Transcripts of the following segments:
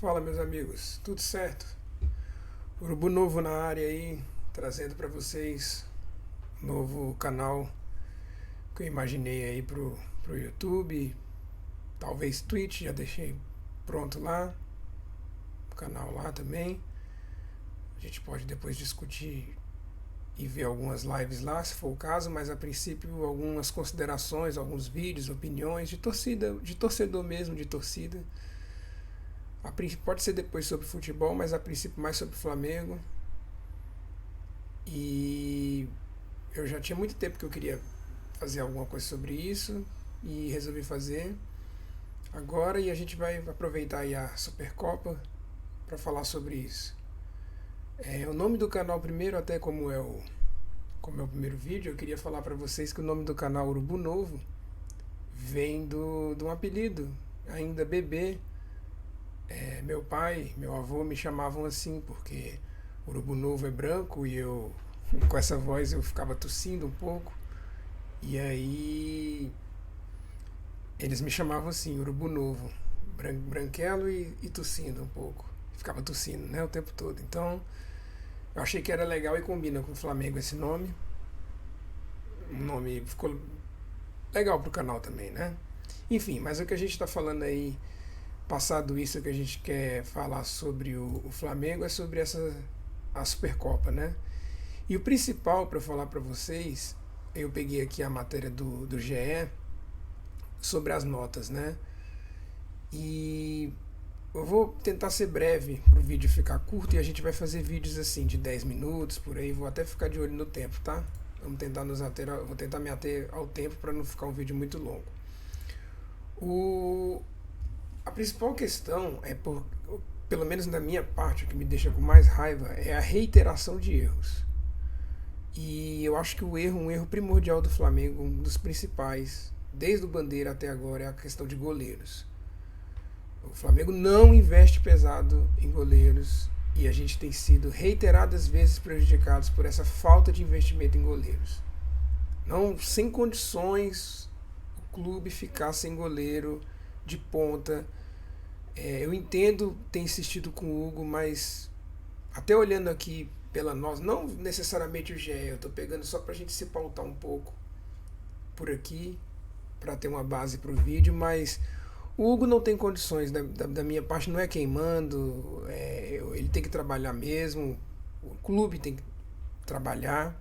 Fala, meus amigos, tudo certo? Urubu novo na área aí, trazendo para vocês um novo canal que eu imaginei aí pro YouTube, talvez Twitch, já deixei pronto lá, o canal lá também. A gente pode depois discutir e ver algumas lives lá, se for o caso, mas a princípio algumas considerações, alguns vídeos, opiniões de torcida, de torcedor mesmo, de torcida. A princípio pode ser depois sobre futebol, mas a princípio mais sobre o Flamengo. E eu já tinha muito tempo que eu queria fazer alguma coisa sobre isso e resolvi fazer agora, e a gente vai aproveitar aí a Supercopa para falar sobre isso. O nome do canal primeiro, até como é o primeiro vídeo, eu queria falar para vocês que o nome do canal Urubu Novo vem de um apelido, ainda bebê. Meu pai, meu avô me chamavam assim porque Urubu Novo é branco e eu, com essa voz, eu ficava tossindo um pouco. E aí eles me chamavam assim, Urubu Novo, branquelo e tossindo um pouco. Ficava tossindo, né, o tempo todo. Então eu achei que era legal e combina com o Flamengo esse nome. O nome ficou legal pro canal também, né? Enfim, mas o que a gente está falando aí, passado isso, que a gente quer falar sobre o Flamengo é sobre a Supercopa, né? E o principal para falar para vocês, eu peguei aqui a matéria do GE sobre as notas, né? E eu vou tentar ser breve para o vídeo ficar curto, e a gente vai fazer vídeos assim de 10 minutos por aí, vou até ficar de olho no tempo, tá? Vamos tentar vou tentar me ater ao tempo para não ficar um vídeo muito longo. A principal questão pelo menos da minha parte, o que me deixa com mais raiva é a reiteração de erros. E eu acho que um erro primordial do Flamengo, um dos principais, desde o Bandeira até agora, é a questão de goleiros. O Flamengo não investe pesado em goleiros e a gente tem sido reiteradas vezes prejudicados por essa falta de investimento em goleiros. Não, sem condições o clube ficar sem goleiro de ponta. Eu entendo ter insistido com o Hugo, mas até olhando aqui pela nós, não necessariamente o GE, eu estou pegando só para a gente se pautar um pouco por aqui, para ter uma base para o vídeo, mas o Hugo não tem condições, da minha parte não é queimando, ele tem que trabalhar mesmo, o clube tem que trabalhar,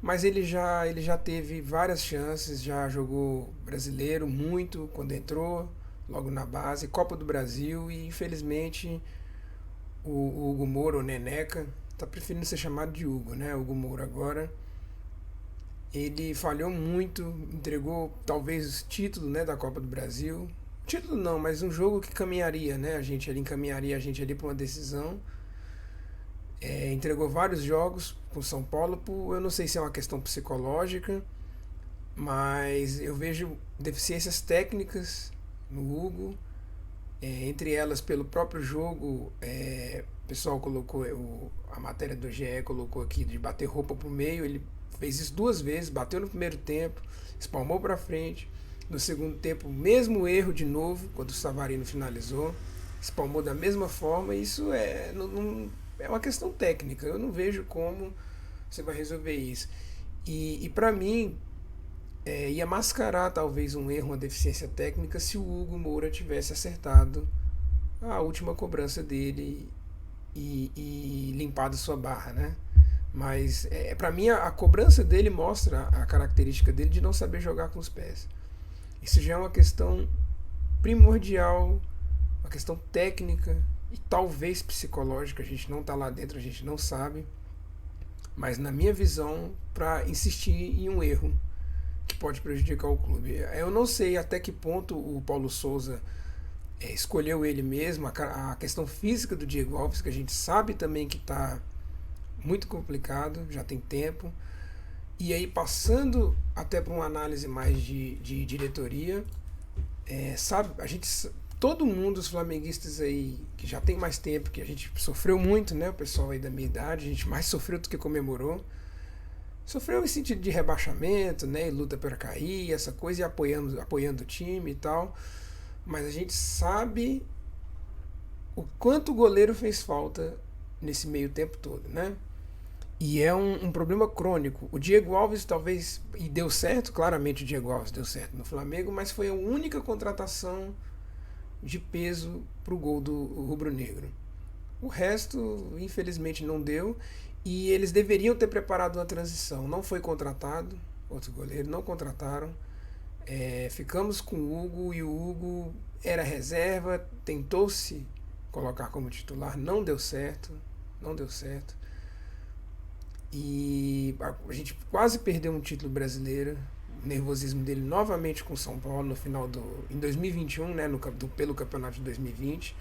mas ele já teve várias chances, já jogou brasileiro muito quando entrou, logo na base, Copa do Brasil, e infelizmente o Hugo Moura, o Neneca, tá preferindo ser chamado de Hugo, né? Hugo Moura agora. Ele falhou muito, entregou talvez o título, né, da Copa do Brasil. Título não, mas um jogo que caminharia, né? Encaminharia a gente ali para uma decisão. Entregou vários jogos com São Paulo, eu não sei se é uma questão psicológica, mas eu vejo deficiências técnicas no Hugo, entre elas pelo próprio jogo. O pessoal colocou, a matéria do GE colocou aqui de bater roupa pro meio, ele fez isso duas vezes, bateu no primeiro tempo, espalmou para frente, no segundo tempo o mesmo erro de novo, quando o Savarino finalizou, espalmou da mesma forma. Isso é uma questão técnica, eu não vejo como você vai resolver isso. E para mim, ia mascarar talvez um erro, uma deficiência técnica, se o Hugo Moura tivesse acertado a última cobrança dele e limpado sua barra, né? Mas para mim a cobrança dele mostra a característica dele de não saber jogar com os pés. Isso já é uma questão primordial, uma questão técnica e talvez psicológica. A gente não está lá dentro, a gente não sabe. Mas na minha visão, para insistir em um erro que pode prejudicar o clube. Eu não sei até que ponto o Paulo Souza escolheu ele mesmo, a questão física do Diego Alves, que a gente sabe também que está muito complicado, já tem tempo. E aí, passando até para uma análise mais de diretoria, sabe, todo mundo, os flamenguistas aí, que já tem mais tempo, que a gente sofreu muito, né? O pessoal aí da minha idade, a gente mais sofreu do que comemorou. Sofreu em sentido de rebaixamento, né? E luta para cair, essa coisa, e apoiando o time e tal. Mas a gente sabe o quanto o goleiro fez falta nesse meio tempo todo, né? E é um problema crônico. O Diego Alves talvez, e deu certo, claramente o Diego Alves deu certo no Flamengo, mas foi a única contratação de peso para o gol do rubro-negro. O resto, infelizmente, não deu. E eles deveriam ter preparado uma transição. Não foi contratado, outro goleiro, não contrataram. Ficamos com o Hugo e o Hugo era reserva, tentou-se colocar como titular, não deu certo, não deu certo. E a gente quase perdeu um título brasileiro. O nervosismo dele novamente com o São Paulo no final em 2021, né, pelo campeonato de 2020.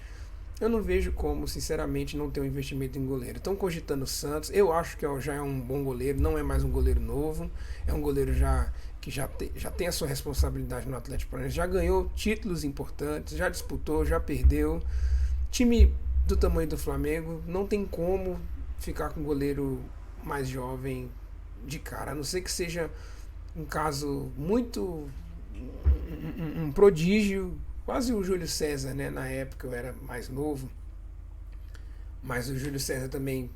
Eu não vejo como, sinceramente, não ter um investimento em goleiro. Estão cogitando o Santos. Eu acho que já é um bom goleiro, não é mais um goleiro novo. É um goleiro que já tem a sua responsabilidade no Atlético Paranaense. Já ganhou títulos importantes, já disputou, já perdeu. Time do tamanho do Flamengo não tem como ficar com um goleiro mais jovem de cara. A não ser que seja um caso muito... um prodígio, quase o Júlio César, né? Na época eu era mais novo, mas o Júlio César também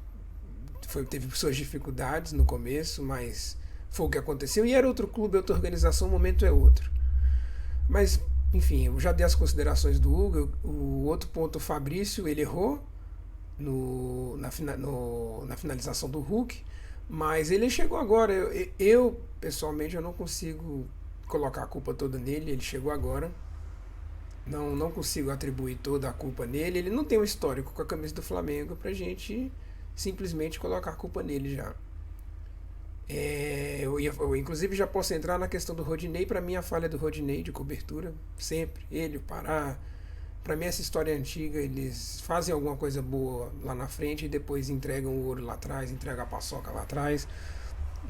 teve suas dificuldades no começo, mas foi o que aconteceu. E era outro clube, outra organização, o momento é outro. Mas, enfim, eu já dei as considerações do Hugo. O outro ponto, o Fabrício, ele errou na finalização do Hulk, mas ele chegou agora. Pessoalmente, eu não consigo colocar a culpa toda nele, ele chegou agora. Não consigo atribuir toda a culpa nele. Ele não tem um histórico com a camisa do Flamengo pra gente simplesmente colocar a culpa nele já. Eu inclusive já posso entrar na questão do Rodinei. Pra mim a falha do Rodinei de cobertura, sempre, ele, o Pará. Pra mim essa história é antiga, eles fazem alguma coisa boa lá na frente e depois entregam o ouro lá atrás, entregam a paçoca lá atrás.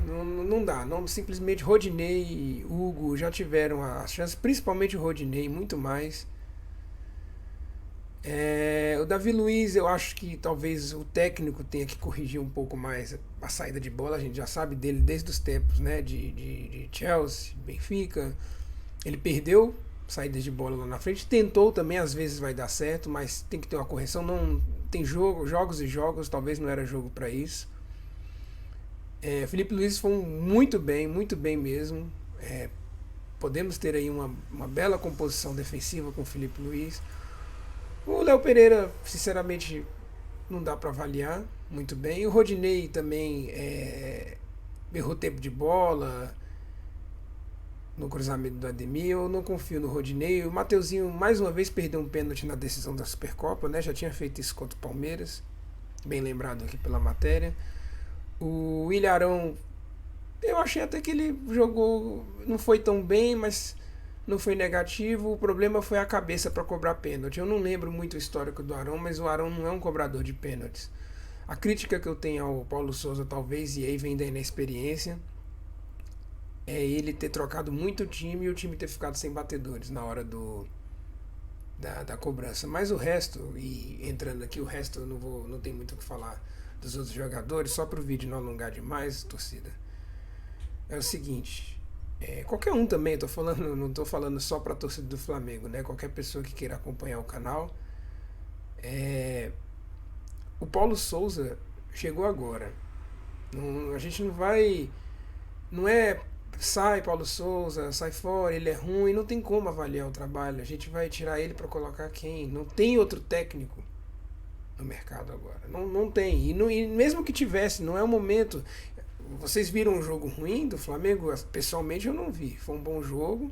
Não dá, não, simplesmente Rodinei e Hugo já tiveram a chance, principalmente o Rodinei, muito mais. O Davi Luiz, eu acho que talvez o técnico tenha que corrigir um pouco mais a saída de bola. A gente já sabe dele desde os tempos, né, de Chelsea, Benfica. Ele perdeu saídas de bola lá na frente, tentou também, às vezes vai dar certo, mas tem que ter uma correção. Não tem jogos e jogos, talvez não era jogo para isso. Felipe Luiz foi muito bem mesmo. Podemos ter aí uma bela composição defensiva com o Felipe Luiz. O Léo Pereira, sinceramente, não dá para avaliar muito bem. O Rodinei também errou tempo de bola no cruzamento do Ademir. Eu não confio no Rodinei. O Mateuzinho, mais uma vez, perdeu um pênalti na decisão da Supercopa, né? Já tinha feito isso contra o Palmeiras. Bem lembrado aqui pela matéria. O Ilharão, eu achei até que ele jogou, não foi tão bem, mas não foi negativo. O problema foi a cabeça para cobrar pênalti. Eu não lembro muito o histórico do Arão, mas o Arão não é um cobrador de pênaltis. A crítica que eu tenho ao Paulo Souza, talvez, e aí vem da inexperiência, é ele ter trocado muito o time e o time ter ficado sem batedores na hora da cobrança. Mas o resto, e entrando aqui, o resto eu não tem muito o que falar dos outros jogadores, só para o vídeo não alongar demais, torcida. É o seguinte, qualquer um também, não estou falando só para a torcida do Flamengo, né? Qualquer pessoa que queira acompanhar o canal. O Paulo Souza chegou agora. A gente não vai. Não é sai Paulo Souza, sai fora, ele é ruim, não tem como avaliar o trabalho. A gente vai tirar ele para colocar quem? Não tem outro técnico no mercado agora. Não tem. E mesmo que tivesse, não é o momento. Vocês viram um jogo ruim do Flamengo? Pessoalmente eu não vi. Foi um bom jogo.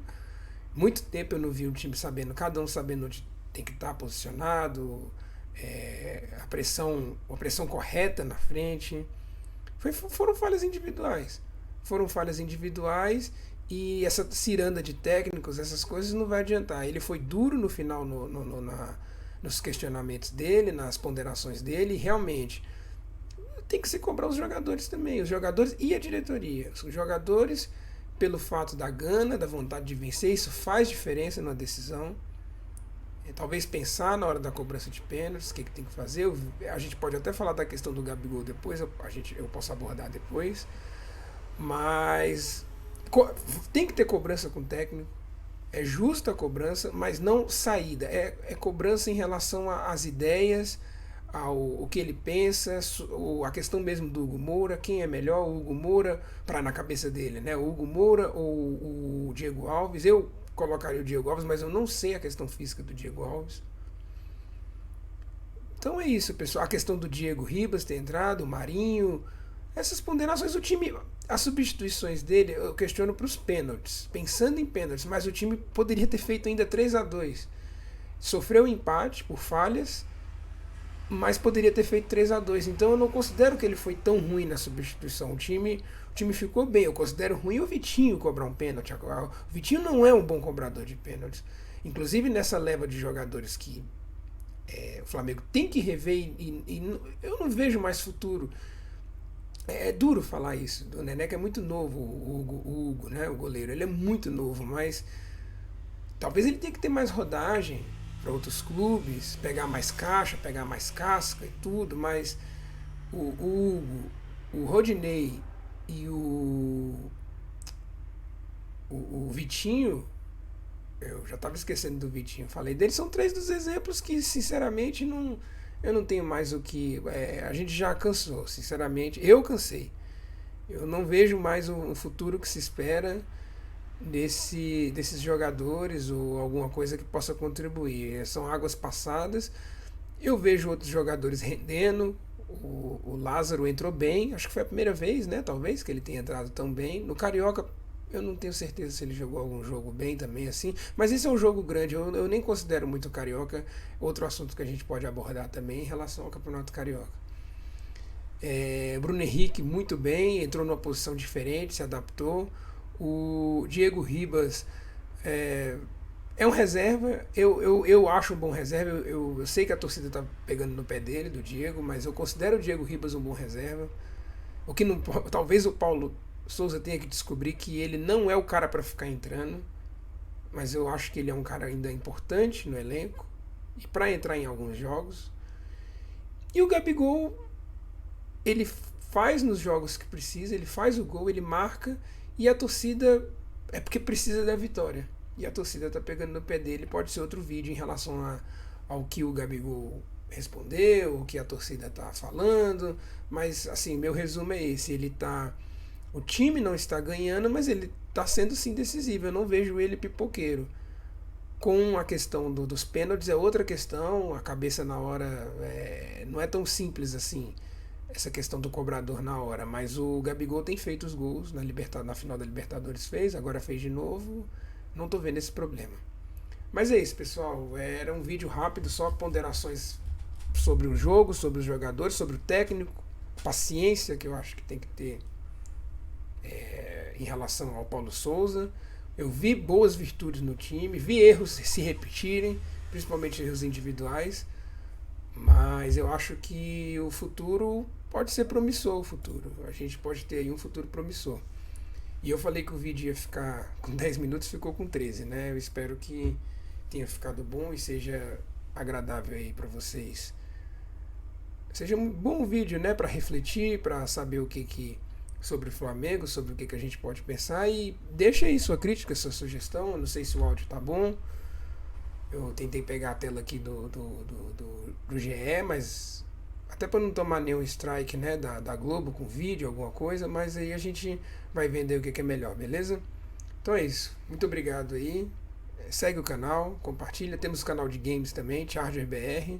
Muito tempo eu não vi o time sabendo, cada um sabendo onde tem que estar posicionado, a pressão correta na frente. Foram falhas individuais. E essa ciranda de técnicos, essas coisas não vai adiantar. Ele foi duro no final nos questionamentos dele, nas ponderações dele, e realmente tem que se cobrar os jogadores também, os jogadores e a diretoria. Os jogadores, pelo fato da gana, da vontade de vencer, isso faz diferença na decisão. Talvez pensar na hora da cobrança de pênaltis, o que tem que fazer. A gente pode até falar da questão do Gabigol depois, eu posso abordar depois, mas tem que ter cobrança com o técnico. É justa a cobrança, mas não saída. É cobrança em relação às ideias, ao o que ele pensa, a questão mesmo do Hugo Moura, quem é melhor, o Hugo Moura, para na cabeça dele, né? O Hugo Moura ou o Diego Alves. Eu colocaria o Diego Alves, mas eu não sei a questão física do Diego Alves. Então é isso, pessoal. A questão do Diego Ribas ter entrado, o Marinho, essas ponderações, o time, as substituições dele, eu questiono para os pênaltis. Pensando em pênaltis, mas o time poderia ter feito ainda 3-2. Sofreu um empate por falhas, mas poderia ter feito 3-2. Então eu não considero que ele foi tão ruim na substituição. O time ficou bem. Eu considero ruim o Vitinho cobrar um pênalti agora. O Vitinho não é um bom cobrador de pênaltis. Inclusive nessa leva de jogadores que o Flamengo tem que rever e eu não vejo mais futuro. É duro falar isso. O Neneca é muito novo, o Hugo, né, o goleiro. Ele é muito novo, mas talvez ele tenha que ter mais rodagem para outros clubes, pegar mais caixa, pegar mais casca e tudo, mas o Hugo, o Rodinei e o Vitinho, eu já estava esquecendo do Vitinho, falei dele, são três dos exemplos que, sinceramente, não, eu não tenho mais o que. A gente já cansou, sinceramente. Eu cansei. Eu não vejo mais um futuro que se espera desses jogadores ou alguma coisa que possa contribuir. São águas passadas. Eu vejo outros jogadores rendendo. O Lázaro entrou bem, acho que foi a primeira vez, né? Talvez que ele tenha entrado tão bem. No Carioca, eu não tenho certeza se ele jogou algum jogo bem também, assim. Mas esse é um jogo grande, eu nem considero muito o Carioca. Outro assunto que a gente pode abordar também em relação ao Campeonato Carioca. Bruno Henrique muito bem, entrou numa posição diferente, se adaptou. O Diego Ribas é um reserva, eu acho um bom reserva. Eu sei que a torcida está pegando no pé dele, do Diego, mas eu considero o Diego Ribas um bom reserva. O que não, talvez o Paulo Souza tenha que descobrir que ele não é o cara para ficar entrando, mas eu acho que ele é um cara ainda importante no elenco e para entrar em alguns jogos. E o Gabigol, ele faz nos jogos que precisa, ele faz o gol, ele marca e a torcida é porque precisa da vitória. E a torcida tá pegando no pé dele. Pode ser outro vídeo em relação ao que o Gabigol respondeu, o que a torcida tá falando, mas assim, meu resumo é esse, o time não está ganhando, mas ele está sendo sim decisivo. Eu não vejo ele pipoqueiro. Com a questão dos pênaltis é outra questão, a cabeça na hora não é tão simples assim, essa questão do cobrador na hora, mas o Gabigol tem feito os gols na final da Libertadores fez, agora fez de novo, não tô vendo esse problema. Mas é isso, pessoal, era um vídeo rápido, só ponderações sobre o jogo, sobre os jogadores, sobre o técnico, paciência que eu acho que tem que ter em relação ao Paulo Souza. Eu vi boas virtudes no time, vi erros se repetirem, principalmente erros individuais, mas eu acho que o futuro pode ser promissor. O futuro, a gente pode ter aí um futuro promissor. E eu falei que o vídeo ia ficar com 10 minutos, ficou com 13, né? Eu espero que tenha ficado bom e seja agradável aí para vocês. Seja um bom vídeo, né, para refletir, para saber o que sobre o Flamengo, sobre o que a gente pode pensar, e deixa aí sua crítica, sua sugestão. Eu não sei se o áudio tá bom. Eu tentei pegar a tela aqui do GE, mas até para não tomar nenhum strike, né, da Globo com vídeo, alguma coisa, mas aí a gente vai vender o que é melhor, beleza? Então é isso. Muito obrigado aí. Segue o canal, compartilha. Temos o canal de games também, Charger BR.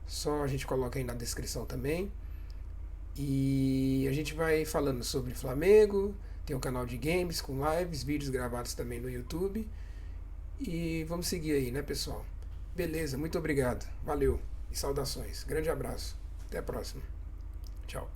Só a gente coloca aí na descrição também. E a gente vai falando sobre Flamengo, tem um canal de games com lives, vídeos gravados também no YouTube. E vamos seguir aí, né, pessoal? Beleza, muito obrigado. Valeu e saudações. Grande abraço. Até a próxima. Tchau.